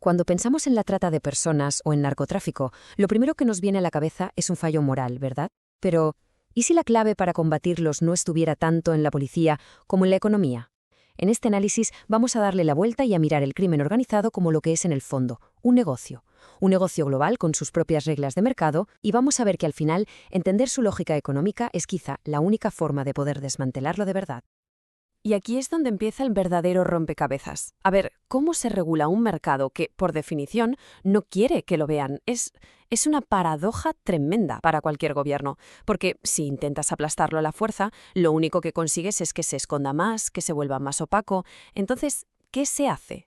Cuando pensamos en la trata de personas o en narcotráfico, lo primero que nos viene a la cabeza es un fallo moral, ¿verdad? Pero, ¿y si la clave para combatirlos no estuviera tanto en la policía como en la economía? En este análisis vamos a darle la vuelta y a mirar el crimen organizado como lo que es en el fondo, un negocio. Un negocio global con sus propias reglas de mercado, y vamos a ver que al final entender su lógica económica es quizá la única forma de poder desmantelarlo de verdad. Y aquí es donde empieza el verdadero rompecabezas. A ver, ¿cómo se regula un mercado que, por definición, no quiere que lo vean? Es una paradoja tremenda para cualquier gobierno, porque si intentas aplastarlo a la fuerza, lo único que consigues es que se esconda más, que se vuelva más opaco. Entonces, ¿qué se hace?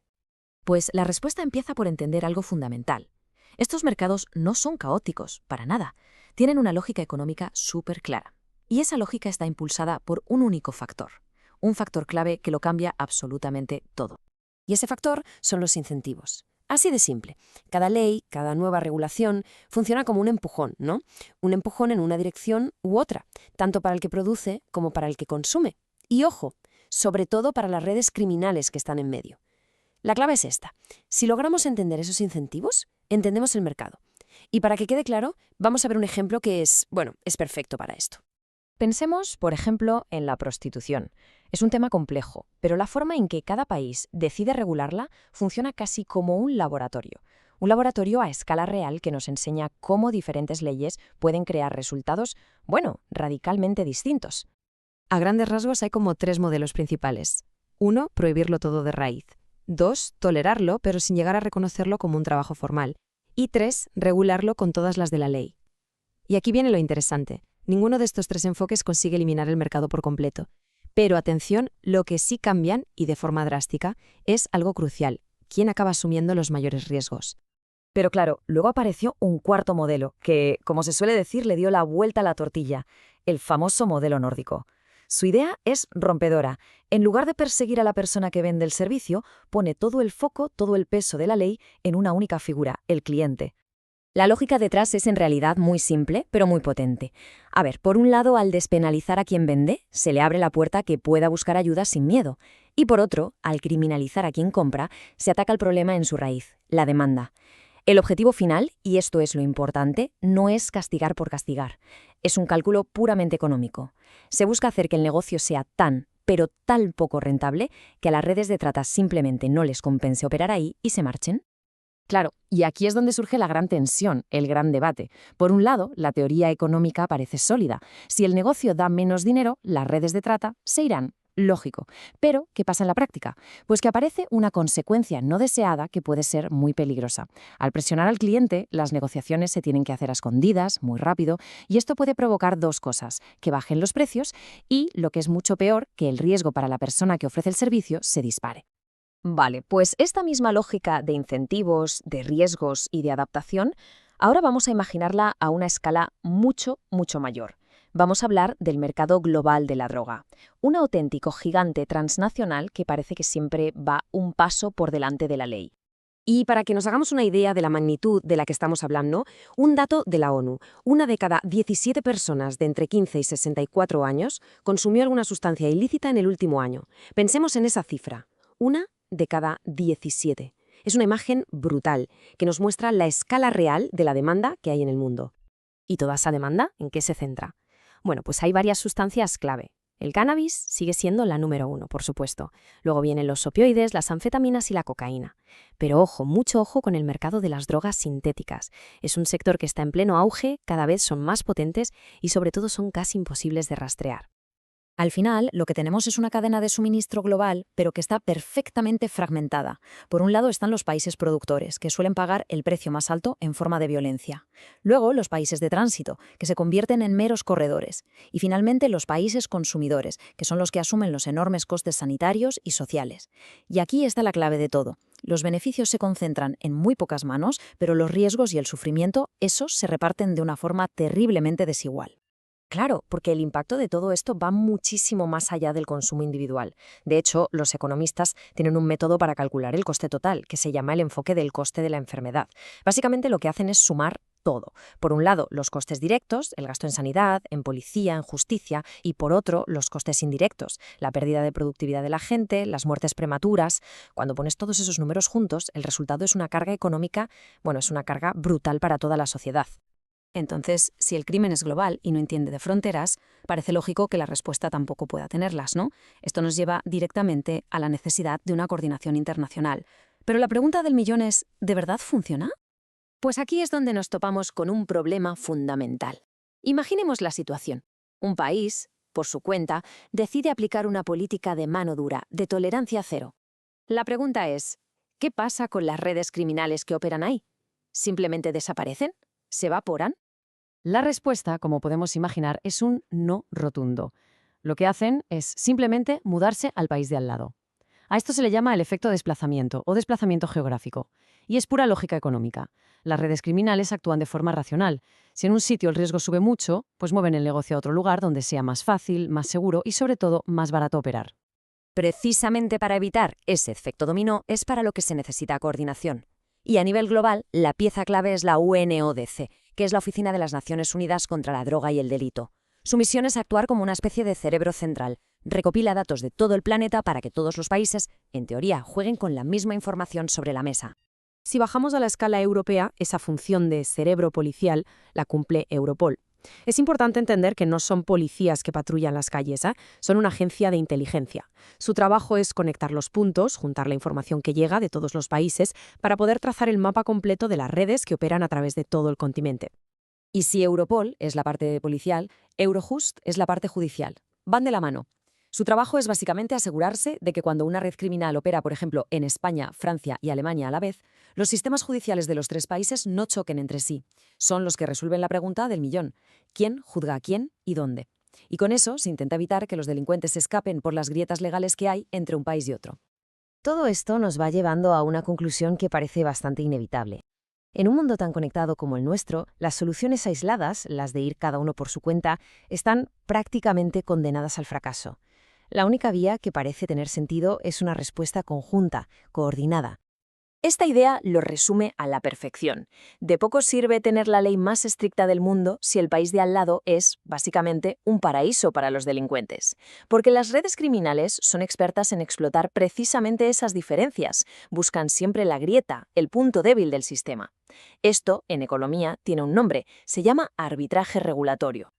Pues la respuesta empieza por entender algo fundamental. Estos mercados no son caóticos, para nada. Tienen una lógica económica súper clara. Y esa lógica está impulsada por un único factor. Un factor clave que lo cambia absolutamente todo. Y ese factor son los incentivos. Así de simple. Cada ley, cada nueva regulación funciona como un empujón, ¿no? Un empujón en una dirección u otra, tanto para el que produce como para el que consume. Y ojo, sobre todo para las redes criminales que están en medio. La clave es esta. Si logramos entender esos incentivos, entendemos el mercado. Y para que quede claro, vamos a ver un ejemplo que es perfecto para esto. Pensemos, por ejemplo, en la prostitución. Es un tema complejo, pero la forma en que cada país decide regularla funciona casi como un laboratorio. Un laboratorio a escala real que nos enseña cómo diferentes leyes pueden crear resultados, radicalmente distintos. A grandes rasgos hay como 3 modelos principales. 1, prohibirlo todo de raíz. 2, tolerarlo, pero sin llegar a reconocerlo como un trabajo formal. Y 3, regularlo con todas las de la ley. Y aquí viene lo interesante. Ninguno de estos 3 enfoques consigue eliminar el mercado por completo. Pero atención, lo que sí cambian, y de forma drástica, es algo crucial. ¿Quién acaba asumiendo los mayores riesgos? Pero claro, luego apareció un cuarto modelo, que, como se suele decir, le dio la vuelta a la tortilla, el famoso modelo nórdico. Su idea es rompedora. En lugar de perseguir a la persona que vende el servicio, pone todo el foco, todo el peso de la ley en una única figura, el cliente. La lógica detrás es en realidad muy simple, pero muy potente. A ver, por un lado, al despenalizar a quien vende, se le abre la puerta a que pueda buscar ayuda sin miedo. Y por otro, al criminalizar a quien compra, se ataca el problema en su raíz, la demanda. El objetivo final, y esto es lo importante, no es castigar por castigar. Es un cálculo puramente económico. Se busca hacer que el negocio sea tan, pero tan poco rentable, que a las redes de trata simplemente no les compense operar ahí y se marchen. Claro, y aquí es donde surge la gran tensión, el gran debate. Por un lado, la teoría económica parece sólida. Si el negocio da menos dinero, las redes de trata se irán. Lógico. Pero, ¿qué pasa en la práctica? Pues que aparece una consecuencia no deseada que puede ser muy peligrosa. Al presionar al cliente, las negociaciones se tienen que hacer a escondidas, muy rápido, y esto puede provocar 2 cosas: que bajen los precios y, lo que es mucho peor, que el riesgo para la persona que ofrece el servicio se dispare. Vale, pues esta misma lógica de incentivos, de riesgos y de adaptación, ahora vamos a imaginarla a una escala mucho, mucho mayor. Vamos a hablar del mercado global de la droga, un auténtico gigante transnacional que parece que siempre va un paso por delante de la ley. Y para que nos hagamos una idea de la magnitud de la que estamos hablando, un dato de la ONU: una de cada 17 personas de entre 15 y 64 años consumió alguna sustancia ilícita en el último año. Pensemos en esa cifra. Una de cada 17. Es una imagen brutal que nos muestra la escala real de la demanda que hay en el mundo. ¿Y toda esa demanda en qué se centra? Bueno, pues hay varias sustancias clave. El cannabis sigue siendo la número 1, por supuesto. Luego vienen los opioides, las anfetaminas y la cocaína. Pero ojo, mucho ojo con el mercado de las drogas sintéticas. Es un sector que está en pleno auge, cada vez son más potentes y sobre todo son casi imposibles de rastrear. Al final, lo que tenemos es una cadena de suministro global, pero que está perfectamente fragmentada. Por un lado están los países productores, que suelen pagar el precio más alto en forma de violencia. Luego, los países de tránsito, que se convierten en meros corredores. Y finalmente, los países consumidores, que son los que asumen los enormes costes sanitarios y sociales. Y aquí está la clave de todo. Los beneficios se concentran en muy pocas manos, pero los riesgos y el sufrimiento, esos se reparten de una forma terriblemente desigual. Claro, porque el impacto de todo esto va muchísimo más allá del consumo individual. De hecho, los economistas tienen un método para calcular el coste total, que se llama el enfoque del coste de la enfermedad. Básicamente lo que hacen es sumar todo. Por un lado, los costes directos, el gasto en sanidad, en policía, en justicia, y por otro, los costes indirectos, la pérdida de productividad de la gente, las muertes prematuras. Cuando pones todos esos números juntos, el resultado es una carga económica, es una carga brutal para toda la sociedad. Entonces, si el crimen es global y no entiende de fronteras, parece lógico que la respuesta tampoco pueda tenerlas, ¿no? Esto nos lleva directamente a la necesidad de una coordinación internacional. Pero la pregunta del millón es, ¿de verdad funciona? Pues aquí es donde nos topamos con un problema fundamental. Imaginemos la situación. Un país, por su cuenta, decide aplicar una política de mano dura, de tolerancia cero. La pregunta es, ¿qué pasa con las redes criminales que operan ahí? ¿Simplemente desaparecen? ¿Se evaporan? La respuesta, como podemos imaginar, es un no rotundo. Lo que hacen es simplemente mudarse al país de al lado. A esto se le llama el efecto desplazamiento o desplazamiento geográfico, y es pura lógica económica. Las redes criminales actúan de forma racional. Si en un sitio el riesgo sube mucho, pues mueven el negocio a otro lugar donde sea más fácil, más seguro y sobre todo más barato operar. Precisamente para evitar ese efecto dominó es para lo que se necesita coordinación. Y a nivel global, la pieza clave es la UNODC, que es la Oficina de las Naciones Unidas contra la Droga y el Delito. Su misión es actuar como una especie de cerebro central. Recopila datos de todo el planeta para que todos los países, en teoría, jueguen con la misma información sobre la mesa. Si bajamos a la escala europea, esa función de cerebro policial la cumple Europol. Es importante entender que no son policías que patrullan las calles, son una agencia de inteligencia. Su trabajo es conectar los puntos, juntar la información que llega de todos los países para poder trazar el mapa completo de las redes que operan a través de todo el continente. Y si Europol es la parte policial, Eurojust es la parte judicial. Van de la mano. Su trabajo es básicamente asegurarse de que cuando una red criminal opera, por ejemplo, en España, Francia y Alemania a la vez, los sistemas judiciales de los tres países no choquen entre sí. Son los que resuelven la pregunta del millón. ¿Quién juzga a quién y dónde? Y con eso se intenta evitar que los delincuentes se escapen por las grietas legales que hay entre un país y otro. Todo esto nos va llevando a una conclusión que parece bastante inevitable. En un mundo tan conectado como el nuestro, las soluciones aisladas, las de ir cada uno por su cuenta, están prácticamente condenadas al fracaso. La única vía que parece tener sentido es una respuesta conjunta, coordinada. Esta idea lo resume a la perfección. De poco sirve tener la ley más estricta del mundo si el país de al lado es, básicamente, un paraíso para los delincuentes. Porque las redes criminales son expertas en explotar precisamente esas diferencias. Buscan siempre la grieta, el punto débil del sistema. Esto, en economía, tiene un nombre. Se llama arbitraje regulatorio.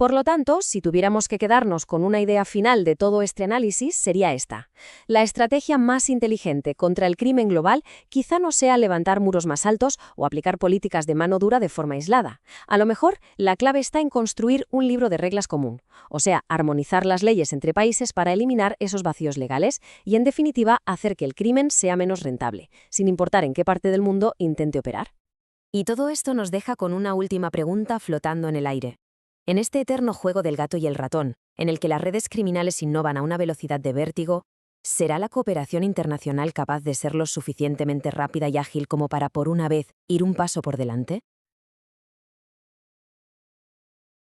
Por lo tanto, si tuviéramos que quedarnos con una idea final de todo este análisis, sería esta. La estrategia más inteligente contra el crimen global quizá no sea levantar muros más altos o aplicar políticas de mano dura de forma aislada. A lo mejor, la clave está en construir un libro de reglas común, o sea, armonizar las leyes entre países para eliminar esos vacíos legales y, en definitiva, hacer que el crimen sea menos rentable, sin importar en qué parte del mundo intente operar. Y todo esto nos deja con una última pregunta flotando en el aire. En este eterno juego del gato y el ratón, en el que las redes criminales innovan a una velocidad de vértigo, ¿será la cooperación internacional capaz de ser lo suficientemente rápida y ágil como para, por una vez, ir un paso por delante?